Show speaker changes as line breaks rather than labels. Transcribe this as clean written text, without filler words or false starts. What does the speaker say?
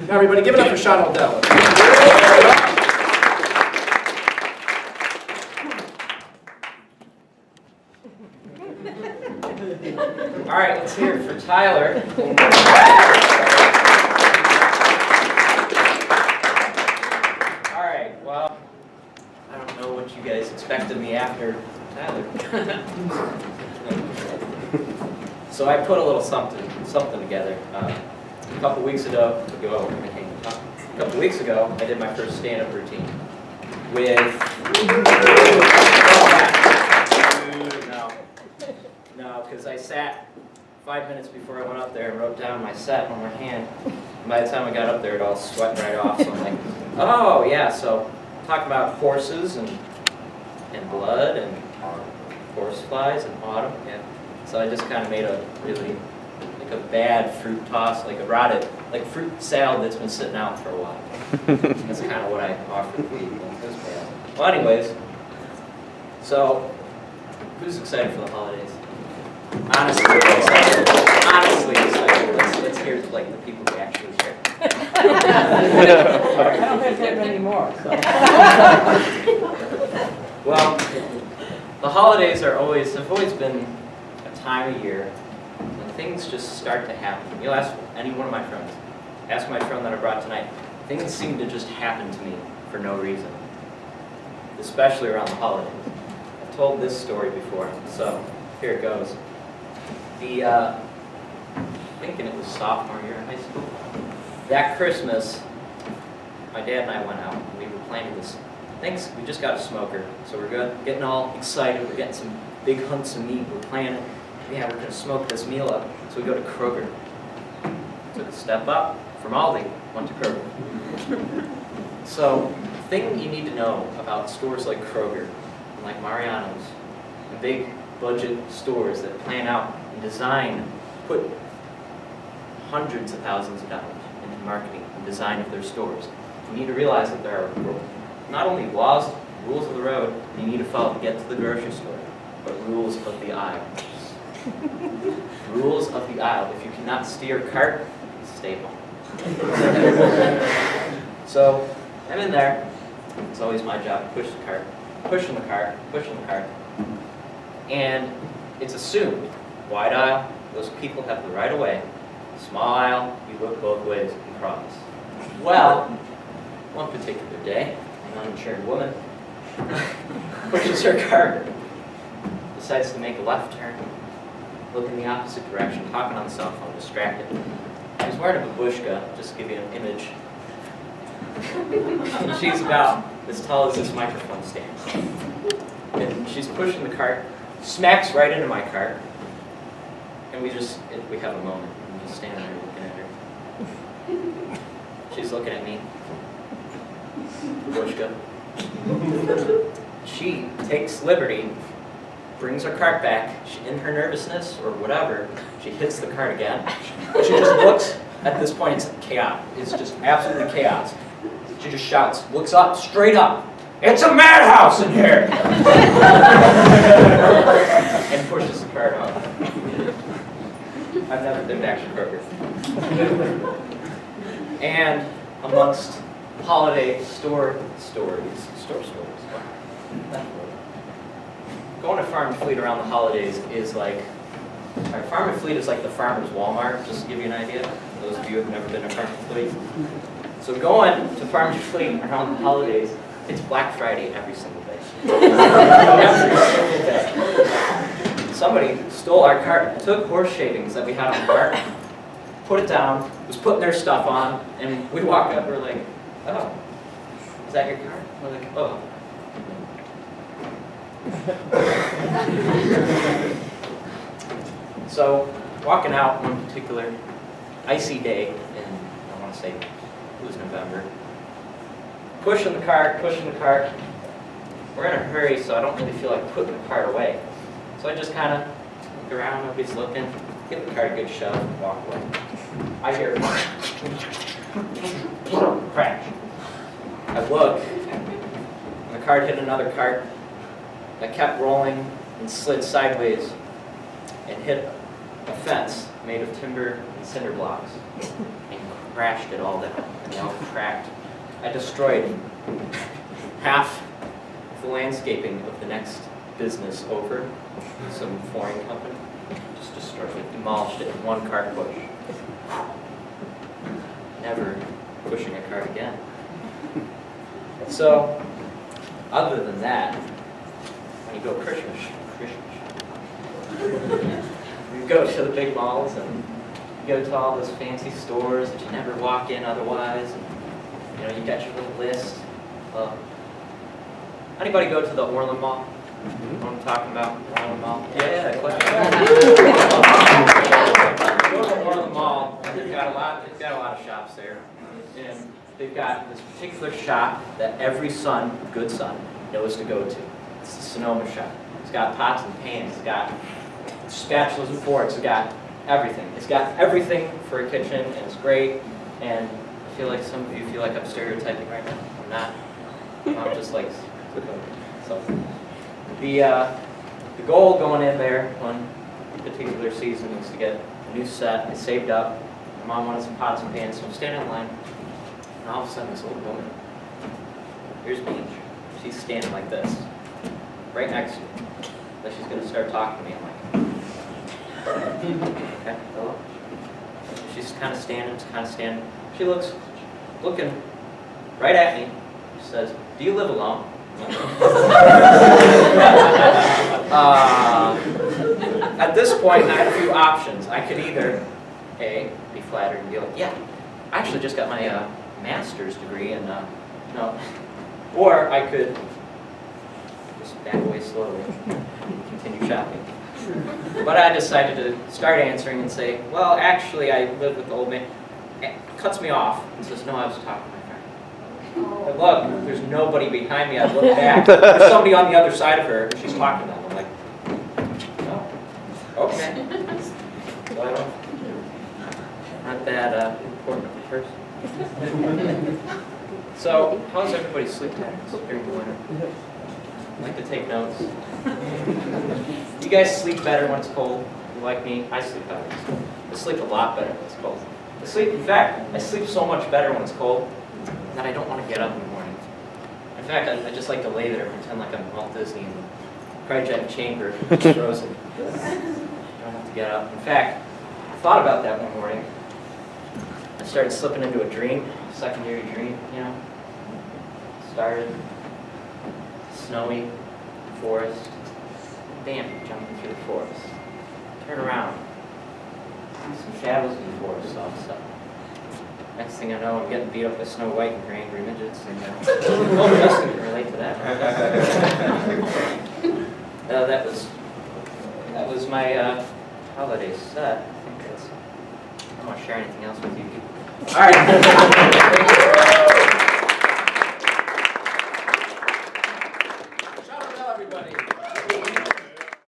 Everybody, give it up for Sean Odell.
All right, let's hear it for Tyler. All right, well, I don't know what you guys expected me after Tyler. So I put a little something together. A couple weeks ago, I did my first stand-up routine with. No, because I sat 5 minutes before I went up there and wrote down my set on my hand. And by the time I got up there, it all sweat right off. So I'm like, oh yeah. So talk about horses and blood and horseflies and autumn. Yeah. So I just kind of made a really like a bad fruit toss, like a rotted, like fruit salad that's been sitting out for a while. That's kind of what I offered people. It was bad. Well, anyways, so who's excited for the holidays? Honestly excited. Let's hear like the people who actually care.
I don't think that many more. So.
Well, the holidays have always been a time of year when things just start to happen. You'll ask any one of my friends. Ask my friend that I brought tonight. Things seem to just happen to me for no reason, especially around the holidays. I've told this story before, so here it goes. I'm thinking it was sophomore year in high school. That Christmas, my dad and I went out and we were planning this. We just got a smoker, so we're getting all excited. We're getting some big hunks of meat. We're planning, yeah, we're going to smoke this meal up. So we go to Kroger. Took a step up from Aldi, went to Kroger. So, the thing you need to know about stores like Kroger and like Mariano's, the big budget stores that plan out and design, put hundreds of thousands of dollars into marketing and design of their stores. You need to realize that there are not only rules of the road you need to follow to get to the grocery store, but rules of the aisle. Rules of the aisle. If you cannot steer a cart, stay home. So, I'm in there. It's always my job to push the cart. Pushing the cart. And it's assumed, wide aisle, those people have the right of way. Small aisle, you look both ways and cross. Well, one particular day, an uninsured woman pushes her cart, decides to make a left turn, look in the opposite direction, talking on the cell phone, distracted. She's wearing a babushka, just to give you an image. And she's about as tall as this microphone stand. And she's pushing the cart, smacks right into my cart, and we have a moment. I'm just standing there looking at her. She's looking at me. Babushka. She takes liberty, brings her cart back. In her nervousness or whatever, she hits the cart again. She just looks. At this point, it's chaos. It's just absolutely chaos. She just shouts, looks up, straight up. It's a madhouse in here! And pushes the cart off. I've never been back to Kroger. And amongst holiday stories, going to Farm and Fleet around the holidays is like, Farm and Fleet is like the farmer's Walmart, just to give you an idea. Those of you who have never been to Farm and Fleet. So going to Farm and Fleet around the holidays, it's Black Friday every single day. Every single day. Somebody stole our cart, took horse shavings that we had on the cart, put it down, was putting their stuff on, and we walk up, we're like, oh, is that your cart? We're like, oh. So, walking out one particular icy day in, I want to say, it was November. Pushing the cart. We're in a hurry, so I don't really feel like putting the cart away. So I just kind of look around, nobody's looking, give the cart a good shove, and walk away. I hear crash. I look, and the cart hit another cart that kept rolling and slid sideways and hit a fence made of timber and cinder blocks and crashed it all down, and they all cracked. I destroyed half of the landscaping of the next business over, some flooring company. Just destroyed it, demolished it in one cart push. Never pushing a cart again. So, other than that, when you go Christmas shopping, you go to the big malls and you go to all those fancy stores that you never walk in otherwise. And, you know, you got your little list. Anybody go to the Orland Mall? You know what I'm talking about? Orland Mall? Yeah, go to the Orland Mall. They've got a lot of shops there. And they've got this particular shop that every son, good son, knows to go to. It's the Sonoma shop. It's got pots and pans. It's got spatulas and forks. It's got everything. It's got everything for a kitchen, and it's great. And I feel like some of you feel like I'm stereotyping right now. I'm not. I'm just like, so. The goal going in there one particular season was to get a new set. I saved up. My mom wanted some pots and pans, so I'm standing in line. And all of a sudden, this old woman, here's me. She's standing like this, right next to me. Like she's going to start talking to me. I'm like, okay, hello. She's kind of standing. She looking right at me. She says, do you live alone? At this point, I had a few options. I could either, A, be flattered and be like, yeah, I actually just got my master's degree and no. Or I could just back away slowly and continue shopping. But I decided to start answering and say, well, actually, I live with the old man. Cuts me off and says, no, I was talking to my friend. I look, there's nobody behind me. I look back. There's somebody on the other side of her, and she's talking to them. I'm like, oh, okay. Well, not that important of a person. So, how's everybody's sleep patterns during the winter? I like to take notes. You guys sleep better when it's cold? You like me? I sleep better when it's cold. I sleep a lot better when it's cold. In fact, I sleep so much better when it's cold that I don't want to get up in the morning. In fact, I just like to lay there and pretend like I'm Walt Disney in the cryogenic chamber, frozen. I don't have to get up. In fact, I thought about that one morning. I started slipping into a dream, secondary dream, you know. Started snowy forest. Bam, jumping through the forest. Turn around. Some shadows in the forest all of a sudden. Next thing I know, I'm getting beat up by Snow White and her angry midgets. And, oh, Justin can relate to that. That was my holiday set. I think I don't want to share anything else with you people. All right.